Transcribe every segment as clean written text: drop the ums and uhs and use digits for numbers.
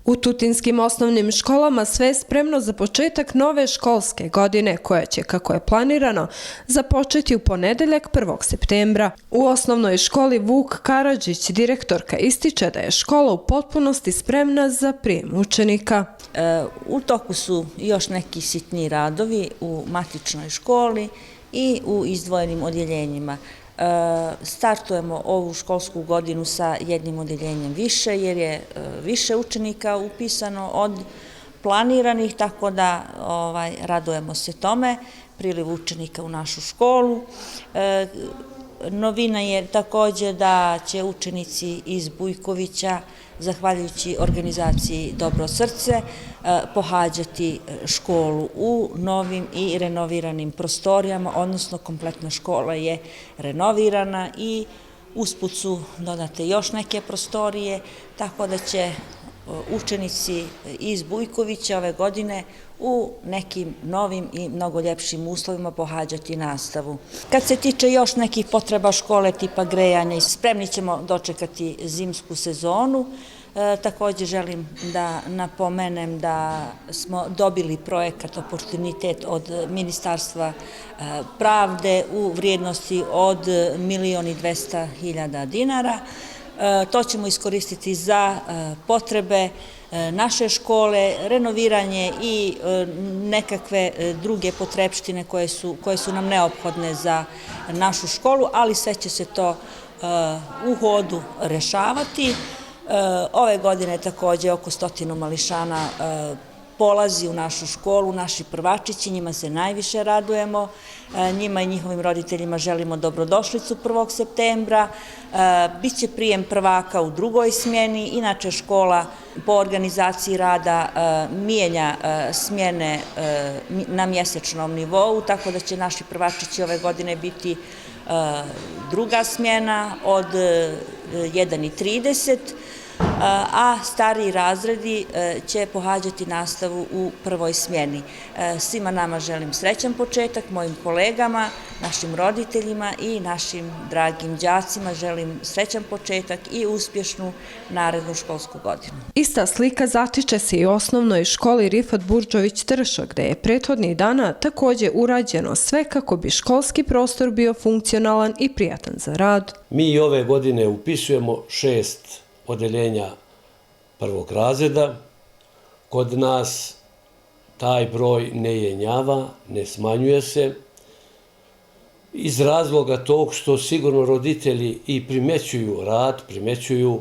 U tutinskim osnovnim školama sve je spremno za početak nove školske godine, koja će, kako je planirano, započeti u ponedeljak 1. septembra. U osnovnoj školi Vuk Karadžić, direktorka, ističe da je škola u potpunosti spremna za prijem učenika. U toku su još neki sitni radovi u matičnoj školi i u izdvojenim odjeljenjima. Startujemo ovu školsku godinu sa jednim odjeljenjem više, jer je više učenika upisano od planiranih, tako da radujemo se tome, priliv učenika u našu školu. Novina je također da će učenici iz Bujkovića, zahvaljujući organizaciji Dobro srce, pohađati školu u novim i renoviranim prostorijama, odnosno kompletna škola je renovirana i usput su dodate još neke prostorije, tako da će učenici iz Bujkovića ove godine u nekim novim i mnogo ljepšim uslovima pohađati nastavu. Kad se tiče još nekih potreba škole tipa grejanja, spremni ćemo dočekati zimsku sezonu. Također želim da napomenem da smo dobili projekat Oportunitet od Ministarstva pravde u vrijednosti od 1.200.000 dinara. To ćemo iskoristiti za potrebe naše škole, renoviranje i nekakve druge potrepštine koje su nam neophodne za našu školu, ali sve će se to u hodu rešavati. Ove godine također oko 100 mališana polazi u našu školu, naši prvačići, njima se najviše radujemo, njima i njihovim roditeljima želimo dobrodošlicu 1. septembra, biće prijem prvaka u drugoj smjeni, inače škola po organizaciji rada mijenja smjene na mjesečnom nivou, tako da će naši prvačići ove godine biti druga smjena od 1:30, a stariji razredi će pohađati nastavu u prvoj smjeni. Svima nama želim srećan početak, mojim kolegama, našim roditeljima i našim dragim đacima želim srećan početak i uspješnu narednu školsku godinu. Ista slika zatiče se i u osnovnoj školi Rifat Burdžović-Tršo, gde je prethodnih dana također urađeno sve kako bi školski prostor bio funkcionalan i prijatan za rad. Mi ove godine upisujemo 6 odeljenja prvog razreda. Kod nas taj broj ne jenjava, ne smanjuje se, iz razloga tog što sigurno roditelji i primećuju rad, primećuju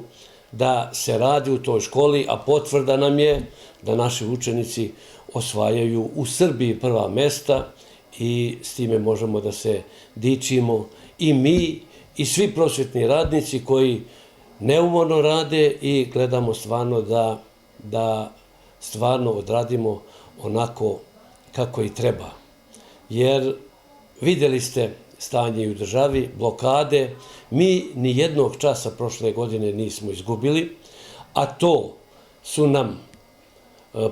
da se radi u toj školi, a potvrda nam je da naši učenici osvajaju u Srbiji prva mesta i s time možemo da se dičimo i mi i svi prosvetni radnici koji neumorno rade i gledamo stvarno da stvarno odradimo onako kako i treba. Jer vidjeli ste stanje u državi, blokade, mi ni jednog časa prošle godine nismo izgubili, a to su nam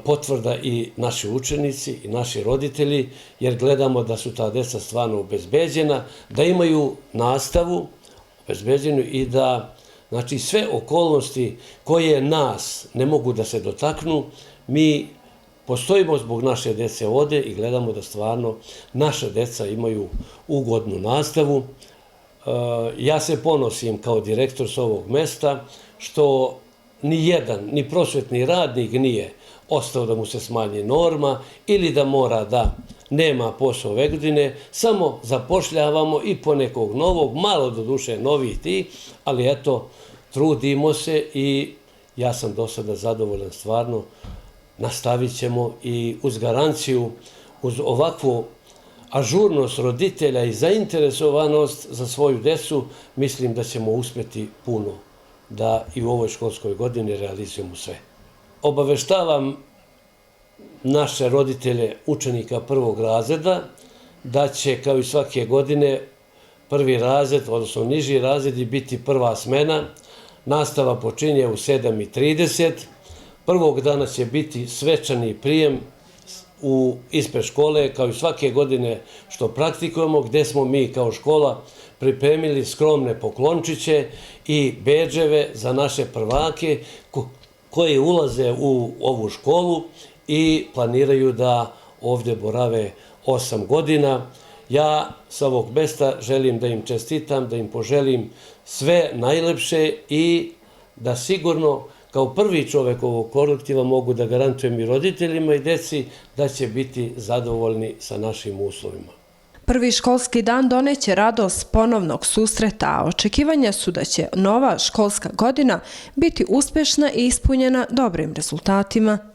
potvrda i naši učenici i naši roditelji, jer gledamo da su ta deca stvarno obezbeđena, da imaju nastavu obezbeđenu i da znači sve okolnosti koje nas ne mogu da se dotaknu, mi postojimo zbog naše dece ovde i gledamo da stvarno naša deca imaju ugodnu nastavu. Ja se ponosim kao direktor s ovog mesta što ni jedan, ni prosvetni radnik nije ostao da mu se smanji norma ili da mora da nema posao ove godine, samo zapošljavamo i po nekog novog, malo do duše novih ti, ali eto, trudimo se i ja sam do sada zadovoljan stvarno. Nastavit ćemo i uz garanciju, uz ovakvu ažurnost roditelja i zainteresovanost za svoju decu, mislim da ćemo uspjeti puno da i u ovoj školskoj godini realizujemo sve. Obaveštavam naše roditelje učenika prvog razreda da će kao i svake godine prvi razred, odnosno niži razredi, biti prva smena. Nastava počinje u 7:30. Prvog dana će biti svečani prijem ispred škole, kao i svake godine što praktikujemo, gde smo mi kao škola pripremili skromne poklončiće i bedževe za naše prvake koji ulaze u ovu školu i planiraju da ovdje borave 8 godina. Ja sa ovog mesta želim da im čestitam, da im poželim sve najlepše i da sigurno kao prvi čovek ovog kolektiva mogu da garantujem i roditeljima i deci da će biti zadovoljni sa našim uslovima. Prvi školski dan doneće radost ponovnog susreta, a očekivanja su da će nova školska godina biti uspešna i ispunjena dobrim rezultatima.